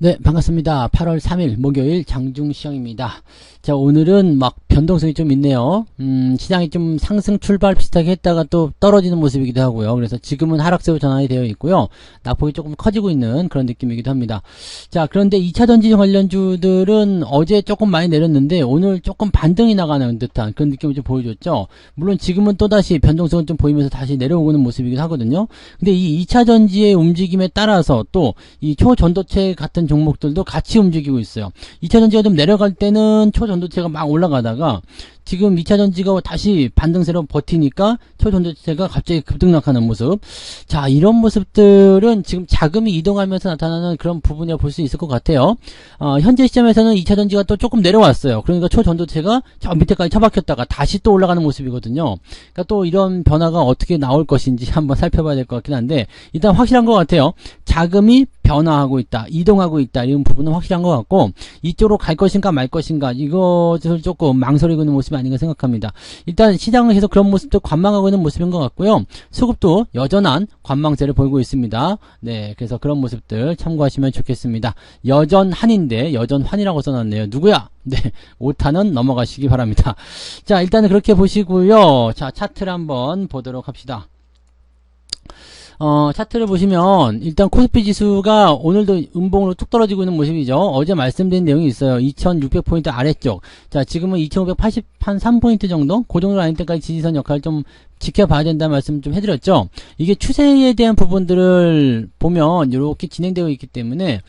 네, 반갑습니다. 8월 3일 목요일 장중시장입니다. 자, 오늘은 막 변동성이 좀 있네요. 시장이 좀 상승 출발 비슷하게 했다가 또 떨어지는 모습이기도 하고요. 그래서 지금은 하락세로 전환이 되어 있고요. 낙폭이 조금 커지고 있는 그런 느낌이기도 합니다. 자, 그런데 2차전지 관련주들은 어제 조금 많이 내렸는데 오늘 조금 반등이 나가는 듯한 그런 느낌을 좀 보여줬죠. 물론 지금은 또다시 변동성은 좀 보이면서 다시 내려오는 모습이기도 하거든요. 근데 이 2차전지의 움직임에 따라서 또 이 초전도체 같은 종목들도 같이 움직이고 있어요. 2차전지가 좀 내려갈 때는 초전도체가 막 올라가다가 지금 2차전지가 다시 반등세로 버티니까 초전도체가 갑자기 급등락하는 모습. 자, 이런 모습들은 지금 자금이 이동하면서 나타나는 그런 부분이라 볼 수 있을 것 같아요. 현재 시점에서는 2차전지가 또 조금 내려왔어요. 그러니까 초전도체가 저 밑에까지 처박혔다가 다시 또 올라가는 모습이거든요. 그러니까 또 이런 변화가 어떻게 나올 것인지 한번 살펴봐야 될 것 같긴 한데 일단 확실한 것 같아요. 자금이 변화하고 있다, 이동하고 있다, 이런 부분은 확실한 것 같고 이쪽으로 갈 것인가 말 것인가 이것을 조금 망설이고 있는 모습이 아닌가 생각합니다. 일단 시장은 계속 그런 모습도 관망하고 있는 모습인 것 같고요. 수급도 여전한 관망세를 보이고 있습니다. 네, 그래서 그런 모습들 참고하시면 좋겠습니다. 여전한인데 여전환이라고 써놨네요. 누구야? 네, 오타는 넘어가시기 바랍니다. 자, 일단은 그렇게 보시고요. 자, 차트를 한번 보도록 합시다. 차트를 보시면 일단 코스피 지수가 오늘도 음봉으로 뚝 떨어지고 있는 모습이죠. 어제 말씀드린 내용이 있어요. 2600포인트 아래쪽. 자, 지금은 2583포인트 정도? 그 정도 라인 때까지 지지선 역할을 좀 지켜봐야 된다는 말씀 좀 해드렸죠. 이게 추세에 대한 부분들을 보면 이렇게 진행되어 있기 때문에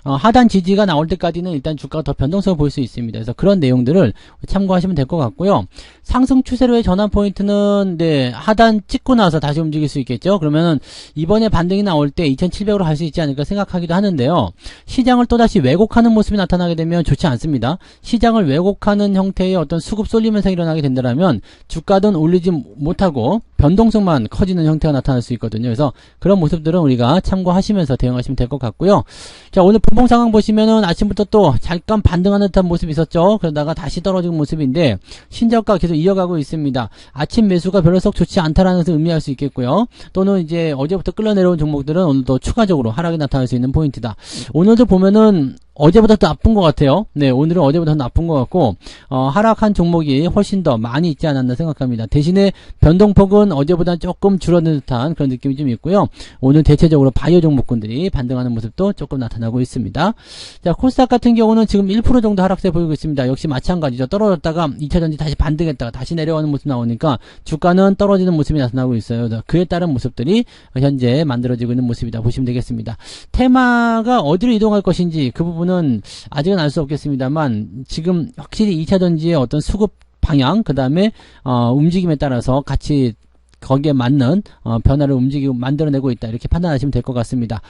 하단 지지가 나올 때까지는 일단 주가가 더 변동성을 보일 수 있습니다. 그래서 그런 내용들을 참고하시면 될 것 같고요. 상승 추세로의 전환 포인트는 네, 하단 찍고 나서 다시 움직일 수 있겠죠. 그러면은 이번에 반등이 나올 때 2700으로 갈 수 있지 않을까 생각하기도 하는데요. 시장을 또다시 왜곡하는 모습이 나타나게 되면 좋지 않습니다. 시장을 왜곡하는 형태의 어떤 수급 쏠림 현상이 일어나게 된다면 주가는 올리지 못하고 변동성만 커지는 형태가 나타날 수 있거든요. 그래서 그런 모습들은 우리가 참고하시면서 대응하시면 될 것 같고요. 자, 오늘 분봉 상황 보시면은 아침부터 또 잠깐 반등하는 듯한 모습이 있었죠. 그러다가 다시 떨어지는 모습인데 신저가 계속 이어가고 있습니다. 아침 매수가 별로 썩 좋지 않다라는 것을 의미할 수 있겠고요. 또는 이제 어제부터 끌어내려온 종목들은 오늘도 추가적으로 하락이 나타날 수 있는 포인트다. 오늘도 보면은 어제보다 더 나쁜 것 같아요. 네, 오늘은 어제보다 더 나쁜 것 같고 하락한 종목이 훨씬 더 많이 있지 않았나 생각합니다. 대신에 변동폭은 어제보다 조금 줄어든 듯한 그런 느낌이 좀 있고요. 오늘 대체적으로 바이오 종목군들이 반등하는 모습도 조금 나타나고 있습니다. 자, 코스닥 같은 경우는 지금 1% 정도 하락세 보이고 있습니다. 역시 마찬가지죠. 떨어졌다가 2차전지 다시 반등했다가 다시 내려오는 모습 나오니까 주가는 떨어지는 모습이 나타나고 있어요. 그에 따른 모습들이 현재 만들어지고 있는 모습이다 보시면 되겠습니다. 테마가 어디로 이동할 것인지 그 부분은 아직은 알 수 없겠습니다만 지금 확실히 2차전지의 어떤 수급 방향 그 다음에 움직임에 따라서 같이 거기에 맞는 변화를 움직이고 만들어내고 있다 이렇게 판단하시면 될 것 같습니다.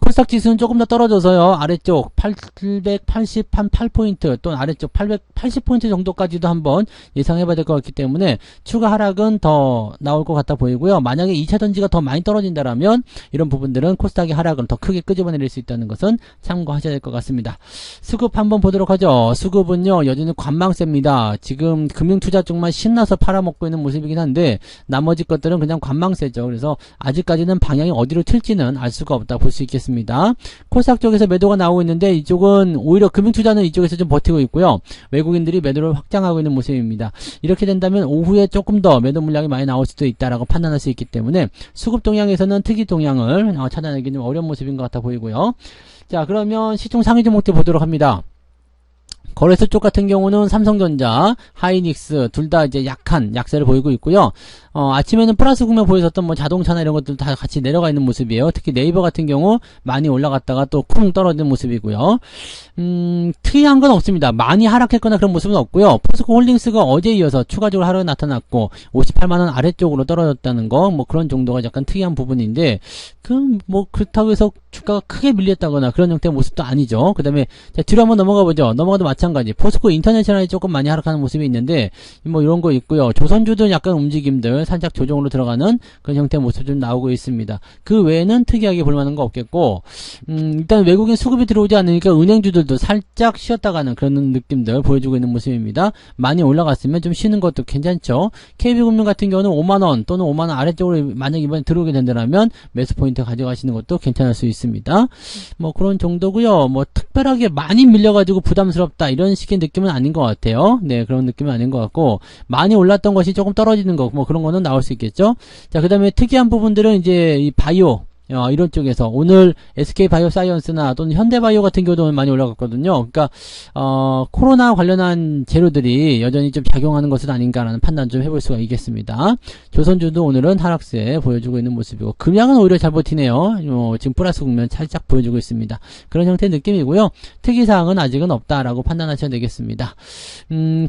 코스닥 지수는 조금 더 떨어져서요. 아래쪽 880한8포인트 또는 아래쪽 880포인트 정도까지도 한번 예상해봐야 될 것 같기 때문에 추가 하락은 더 나올 것 같아 보이고요. 만약에 2차전지가 더 많이 떨어진다라면 이런 부분들은 코스닥의 하락을 더 크게 끄집어내릴 수 있다는 것은 참고하셔야 될 것 같습니다. 수급 한번 보도록 하죠. 수급은요 여전히 관망세입니다. 지금 금융투자 쪽만 신나서 팔아먹고 있는 모습이긴 한데 나머지 것들은 그냥 관망세죠. 그래서 아직까지는 방향이 어디로 튈지는 알 수가 없다 볼 수 있겠습니다. 코스닥 쪽에서 매도가 나오고 있는데 이쪽은 오히려 금융투자는 이쪽에서 좀 버티고 있고요. 외국인들이 매도를 확장하고 있는 모습입니다. 이렇게 된다면 오후에 조금 더 매도 물량이 많이 나올 수도 있다라고 판단할 수 있기 때문에 수급 동향에서는 특이 동향을 찾아내기 좀 어려운 모습인 것 같아 보이고요. 자, 그러면 시총 상위 종목들 보도록 합니다. 거래소 쪽 같은 경우는 삼성전자, 하이닉스 둘 다 이제 약한 약세를 보이고 있고요. 아침에는 플러스 국면 보였었던 뭐 자동차나 이런 것들 다 같이 내려가 있는 모습이에요. 특히 네이버 같은 경우 많이 올라갔다가 또 쿵 떨어지는 모습이고요. 특이한 건 없습니다. 많이 하락했거나 그런 모습은 없고요. 포스코 홀딩스가 어제 이어서 추가적으로 하락이 나타났고 58만원 아래쪽으로 떨어졌다는 거 뭐 그런 정도가 약간 특이한 부분인데 뭐 그렇다고 해서 주가가 크게 밀렸다거나 그런 형태의 모습도 아니죠. 그 다음에 뒤로 한번 넘어가 보죠. 넘어가도 마찬가지. 포스코 인터내셔널이 조금 많이 하락하는 모습이 있는데 뭐 이런 거 있고요. 조선주도 약간 움직임들 살짝 조정으로 들어가는 그런 형태의 모습 좀 나오고 있습니다. 그 외에는 특이하게 볼만한 거 없겠고 일단 외국인 수급이 들어오지 않으니까 은행주들도 살짝 쉬었다 가는 그런 느낌들 보여주고 있는 모습입니다. 많이 올라갔으면 좀 쉬는 것도 괜찮죠. KB금융 같은 경우는 5만원 또는 5만원 아래쪽으로 만약 이번에 들어오게 된다면 매수 포인트 가져가시는 것도 괜찮을 수 있습니다. 있습니다. 뭐 그런 정도고요. 뭐 특별하게 많이 밀려가지고 부담스럽다 이런 식의 느낌은 아닌 것 같아요. 네, 그런 느낌은 아닌 것 같고 많이 올랐던 것이 조금 떨어지는 거 뭐 그런 거는 나올 수 있겠죠. 자, 그 다음에 특이한 부분들은 이제 이 바이오 이런 쪽에서 오늘 SK바이오사이언스나 또는 현대바이오 같은 경우도 많이 올라갔거든요. 그러니까 코로나 관련한 재료들이 여전히 좀 작용하는 것은 아닌가라는 판단 좀 해볼 수가 있겠습니다. 조선주도 오늘은 하락세 보여주고 있는 모습이고 금양은 오히려 잘 버티네요. 지금 플러스 국면 살짝 보여주고 있습니다. 그런 형태의 느낌이고요. 특이사항은 아직은 없다라고 판단하셔야 되겠습니다.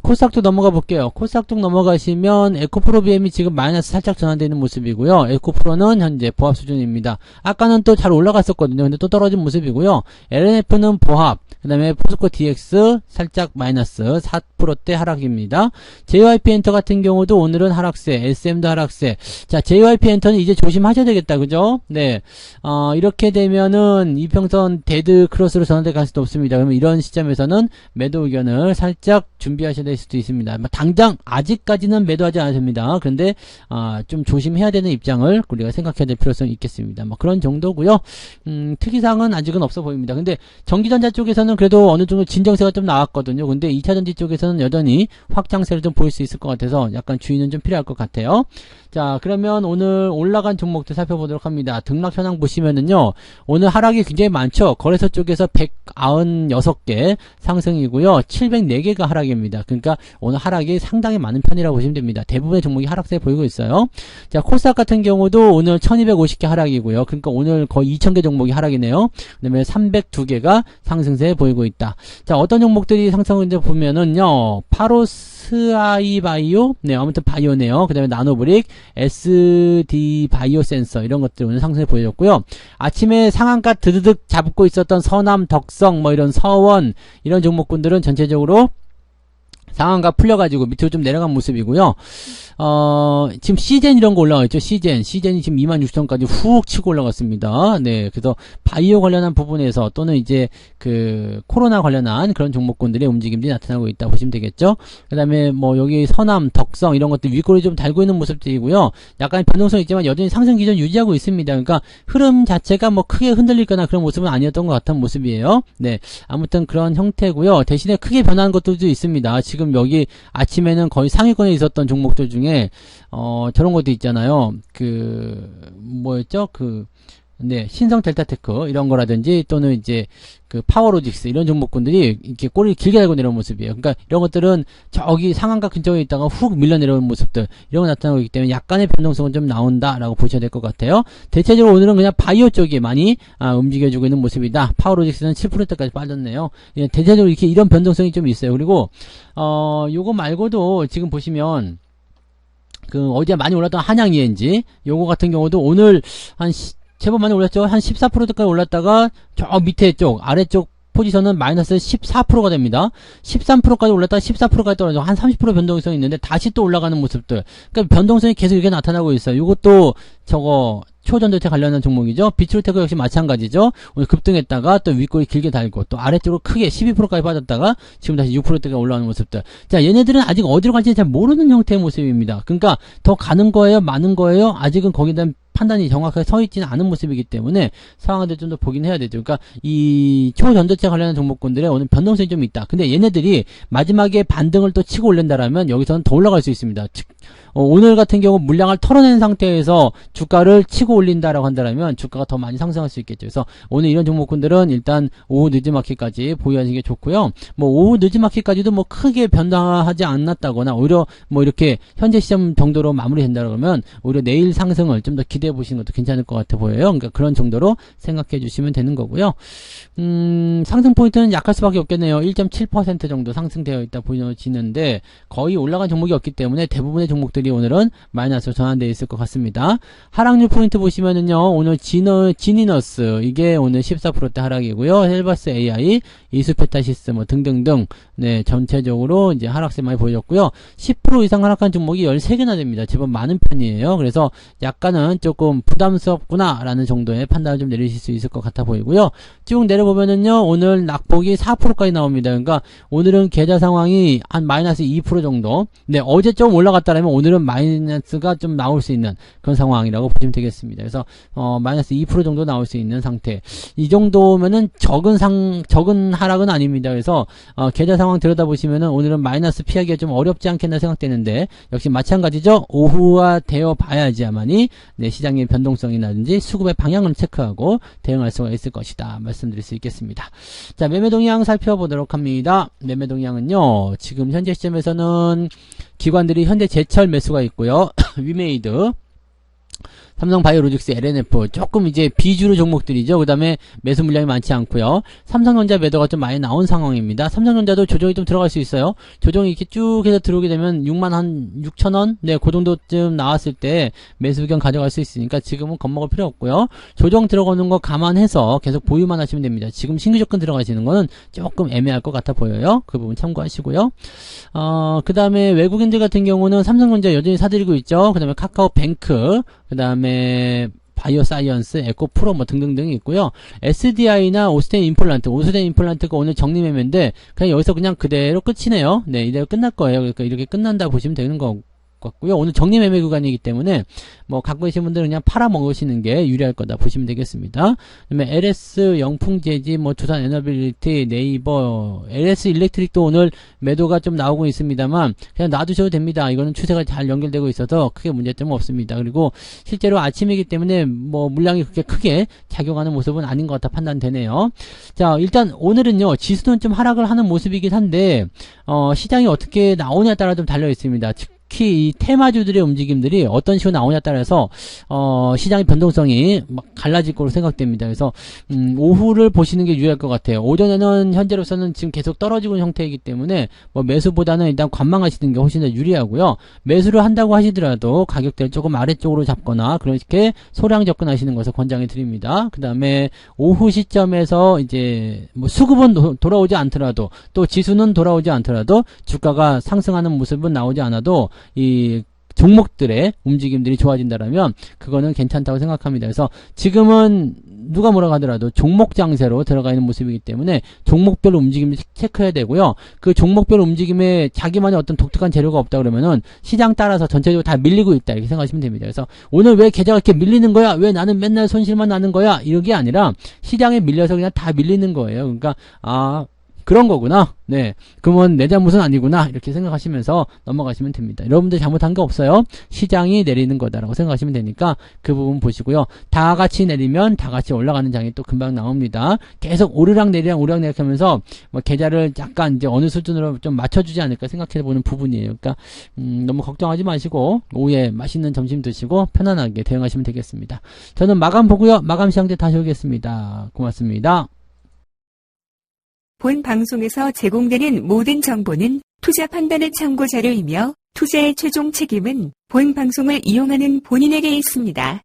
코스닥도 넘어가 볼게요. 코스닥도 넘어가시면 에코프로 BM이 지금 마이너스 살짝 전환되는 모습이고요. 에코프로는 현재 보합 수준입니다. 아까는 또 잘 올라갔었거든요. 근데 또 떨어진 모습이고요. LNF는 보합, 그 다음에 포스코 DX 살짝 마이너스 4%대 하락입니다. JYP 엔터 같은 경우도 오늘은 하락세, SM도 하락세. 자, JYP 엔터는 이제 조심하셔야 되겠다. 그죠? 네. 이렇게 되면은 이평선 데드 크로스로 전환될 가능성도 없습니다. 그러면 이런 시점에서는 매도 의견을 살짝 준비하셔야 될 수도 있습니다. 당장 아직까지는 매도하지 않아도 됩니다. 그런데 좀 조심해야 되는 입장을 우리가 생각해야 될 필요성이 있겠습니다. 뭐 그런 정도고요. 특이사항은 아직은 없어 보입니다. 근데 전기전자 쪽에서는 그래도 어느 정도 진정세가 좀 나왔거든요. 근데 2차전지 쪽에서는 여전히 확장세를 좀 보일 수 있을 것 같아서 약간 주의는 좀 필요할 것 같아요. 자, 그러면 오늘 올라간 종목들 살펴보도록 합니다. 등락 현황 보시면은요, 오늘 하락이 굉장히 많죠. 거래소 쪽에서 196개 상승이고요. 704개가 하락입니다. 그러니까 오늘 하락이 상당히 많은 편이라고 보시면 됩니다. 대부분의 종목이 하락세 보이고 있어요. 자, 코스닥 같은 경우도 오늘 1250개 하락이고요. 그러니까 오늘 거의 2000개 종목이 하락이네요. 그 다음에 302개가 상승세 보이고 있다. 자, 어떤 종목들이 상승을 보면은요, 파로스아이바이오, 네, 아무튼 바이오네요. 그 다음에 나노브릭, SD 바이오 센서, 이런 것들 오늘 상승세 보여줬고요. 아침에 상한가 드드득 잡고 있었던 서남, 덕성, 뭐 이런 서원, 이런 종목군들은 전체적으로 상한가 풀려가지고 밑으로 좀 내려간 모습이고요. 지금 시젠 이런 거 올라가 있죠. 시젠이 지금 26,000까지 훅 치고 올라갔습니다. 네. 그래서 바이오 관련한 부분에서 또는 이제 그 코로나 관련한 그런 종목군들의 움직임들이 나타나고 있다 보시면 되겠죠. 그 다음에 뭐 여기 서남, 덕성 이런 것들 윗골이 좀 달고 있는 모습들이고요. 약간 변동성이 있지만 여전히 상승 기전 유지하고 있습니다. 그러니까 흐름 자체가 뭐 크게 흔들리거나 그런 모습은 아니었던 것 같은 모습이에요. 네. 아무튼 그런 형태고요. 대신에 크게 변한 것들도 있습니다. 지금 여기 아침에는 거의 상위권에 있었던 종목들 중에 저런 것도 있잖아요. 뭐였죠? 네, 신성 델타테크 이런 거라든지 또는 이제 그 파워로직스 이런 종목군들이 이렇게 꼬리를 길게 달고 내려온 모습이에요. 그러니까 이런 것들은 저기 상한가 근처에 있다가 훅 밀려 내려온 모습들 이런 거 나타나고 있기 때문에 약간의 변동성은 좀 나온다라고 보셔야 될 것 같아요. 대체적으로 오늘은 그냥 바이오 쪽이 많이 움직여주고 있는 모습이다. 파워로직스는 7%까지 빠졌네요. 예, 대체적으로 이렇게 이런 변동성이 좀 있어요. 그리고 요거 말고도 지금 보시면 어제 많이 올랐던 한양 ENG 요거 같은 경우도 오늘 제법 많이 올랐죠. 한 14%까지 올랐다가 저 밑에 아래쪽 포지션은 마이너스 14%가 됩니다. 13%까지 올랐다가 14%까지 떨어져 한 30% 변동성이 있는데 다시 또 올라가는 모습들. 그러니까 변동성이 계속 이렇게 나타나고 있어요. 이것도 초전도체 관련한 종목이죠. 비트로테크 역시 마찬가지죠. 오늘 급등했다가 또 윗골이 길게 달고 또 아래쪽으로 크게 12%까지 빠졌다가 지금 다시 6%대가 올라오는 모습들. 자, 얘네들은 아직 어디로 갈지 잘 모르는 형태의 모습입니다. 그러니까 더 가는 거예요? 많은 거예요? 아직은 거기에 대한 판단이 정확하게 서 있지는 않은 모습이기 때문에 상황들 좀 더 보긴 해야 되죠. 그러니까 이 초전도체 관련한 종목군들의 오늘 변동성이 좀 있다. 근데 얘네들이 마지막에 반등을 또 치고 올린다라면 여기서는 더 올라갈 수 있습니다. 즉 오늘 같은 경우 물량을 털어낸 상태에서 주가를 치고 올린다라고 한다면 주가가 더 많이 상승할 수 있겠죠. 그래서 오늘 이런 종목군들은 일단 오후 늦은마켓까지 보유하시는 게 좋고요. 뭐 오후 늦은마켓까지도 뭐 크게 변동하지 않았다거나 오히려 뭐 이렇게 현재 시점 정도로 마무리된다 그러면 오히려 내일 상승을 좀 더 기대해 보시는 것도 괜찮을 것 같아 보여요. 그러니까 그런 정도로 생각해 주시면 되는 거고요. 상승 포인트는 약할 수밖에 없겠네요. 1.7% 정도 상승되어 있다 보여지는데 거의 올라간 종목이 없기 때문에 대부분의 종목들이 오늘은 마이너스로 전환되어 있을 것 같습니다. 하락률 포인트 보시면은요, 오늘 지니너스 이게 오늘 14%대 하락이고요. 헬버스 AI, 이수페타시스 뭐 등등등 네 전체적으로 이제 하락세 많이 보여줬고요. 10% 이상 하락한 종목이 13개나 됩니다. 제법 많은 편이에요. 그래서 약간은 조금 부담스럽구나라는 정도의 판단을 좀 내리실 수 있을 것 같아 보이고요. 쭉 내려보면은요, 오늘 낙폭이 4%까지 나옵니다. 그러니까 오늘은 계좌 상황이 한 마이너스 2% 정도. 네, 어제 좀 올라갔다면 된다면 오늘은 마이너스가 좀 나올 수 있는 그런 상황이라고 보시면 되겠습니다. 그래서 마이너스 2% 정도 나올 수 있는 상태. 이 정도면은 적은 하락은 아닙니다. 그래서 계좌 상황 들여다보시면은 오늘은 마이너스 피하기가 좀 어렵지 않겠나 생각되는데 역시 마찬가지죠. 오후와 되어 봐야지만이 네, 시장의 변동성이라든지 수급의 방향을 체크하고 대응할 수가 있을 것이다 말씀드릴 수 있겠습니다. 자, 매매 동향 살펴보도록 합니다. 매매 동향은요, 지금 현재 시점에서는 기관들이 현대제철 매수가 있고요. 위메이드, 삼성바이오로직스, LNF 조금 이제 비주류 종목들이죠. 그 다음에 매수 물량이 많지 않고요. 삼성전자 매도가 좀 많이 나온 상황입니다. 삼성전자도 조정이 좀 들어갈 수 있어요. 조정이 이렇게 쭉 해서 들어오게 되면 6만6천원 네, 그 정도쯤 나왔을 때 매수 의견 가져갈 수 있으니까 지금은 겁먹을 필요 없고요. 조정 들어가는 거 감안해서 계속 보유만 하시면 됩니다. 지금 신규 조건 들어가시는 거는 조금 애매할 것 같아 보여요. 그 부분 참고하시고요. 그 다음에 외국인들 같은 경우는 삼성전자 여전히 사들이고 있죠. 그 다음에 카카오뱅크, 그 다음에 바이오사이언스, 에코프로 뭐 등등등이 있고요. SDI나 오스텐 임플란트가 오늘 정리 매매인데 그냥 여기서 그냥 그대로 끝이네요. 네, 이대로 끝날 거예요. 그러니까 이렇게 끝난다 보시면 되는 거 같고요. 오늘 정리 매매 구간이기 때문에 뭐 갖고 계신 분들은 그냥 팔아 먹으시는 게 유리할 거다 보시면 되겠습니다. 그다음에 LS, 영풍재지, 뭐 두산 에너빌리티, 네이버, LS 일렉트릭도 오늘 매도가 좀 나오고 있습니다만 그냥 놔두셔도 됩니다. 이거는 추세가 잘 연결되고 있어서 크게 문제점은 없습니다. 그리고 실제로 아침이기 때문에 뭐 물량이 그렇게 크게 작용하는 모습은 아닌 것 같아 판단되네요. 자, 일단 오늘은요, 지수는 좀 하락을 하는 모습이긴 한데 시장이 어떻게 나오냐에 따라 좀 달려 있습니다. 특히 이 테마주들의 움직임들이 어떤 식으로 나오냐에 따라서 시장의 변동성이 막 갈라질 거로 생각됩니다. 그래서 오후를 보시는 게 유리할 것 같아요. 오전에는 현재로서는 지금 계속 떨어지고 있는 형태이기 때문에 뭐 매수보다는 일단 관망하시는 게 훨씬 더 유리하고요. 매수를 한다고 하시더라도 가격대를 조금 아래쪽으로 잡거나 그렇게 소량 접근하시는 것을 권장해 드립니다. 그 다음에 오후 시점에서 이제 뭐 수급은 돌아오지 않더라도 또 지수는 돌아오지 않더라도 주가가 상승하는 모습은 나오지 않아도 이 종목들의 움직임들이 좋아진다라면 그거는 괜찮다고 생각합니다. 그래서 지금은 누가 뭐라고 하더라도 종목 장세로 들어가 있는 모습이기 때문에 종목별 움직임을 체크해야 되고요. 그 종목별 움직임에 자기만의 어떤 독특한 재료가 없다 그러면은 시장 따라서 전체적으로 다 밀리고 있다 이렇게 생각하시면 됩니다. 그래서 오늘 왜 계좌가 이렇게 밀리는 거야? 왜 나는 맨날 손실만 나는 거야? 이게 아니라 시장에 밀려서 그냥 다 밀리는 거예요. 그러니까 그런 거구나. 네. 그러면 내 잘못은 아니구나. 이렇게 생각하시면서 넘어가시면 됩니다. 여러분들 잘못한 게 없어요. 시장이 내리는 거다라고 생각하시면 되니까 그 부분 보시고요. 다 같이 내리면 다 같이 올라가는 장이 또 금방 나옵니다. 계속 오르락 내리락 하면서 뭐 계좌를 약간 이제 어느 수준으로 좀 맞춰주지 않을까 생각해 보는 부분이에요. 그러니까 너무 걱정하지 마시고 오후에 맛있는 점심 드시고 편안하게 대응하시면 되겠습니다. 저는 마감 보고요. 마감 시장 때 다시 오겠습니다. 고맙습니다. 본 방송에서 제공되는 모든 정보는 투자 판단의 참고 자료이며 투자의 최종 책임은 본 방송을 이용하는 본인에게 있습니다.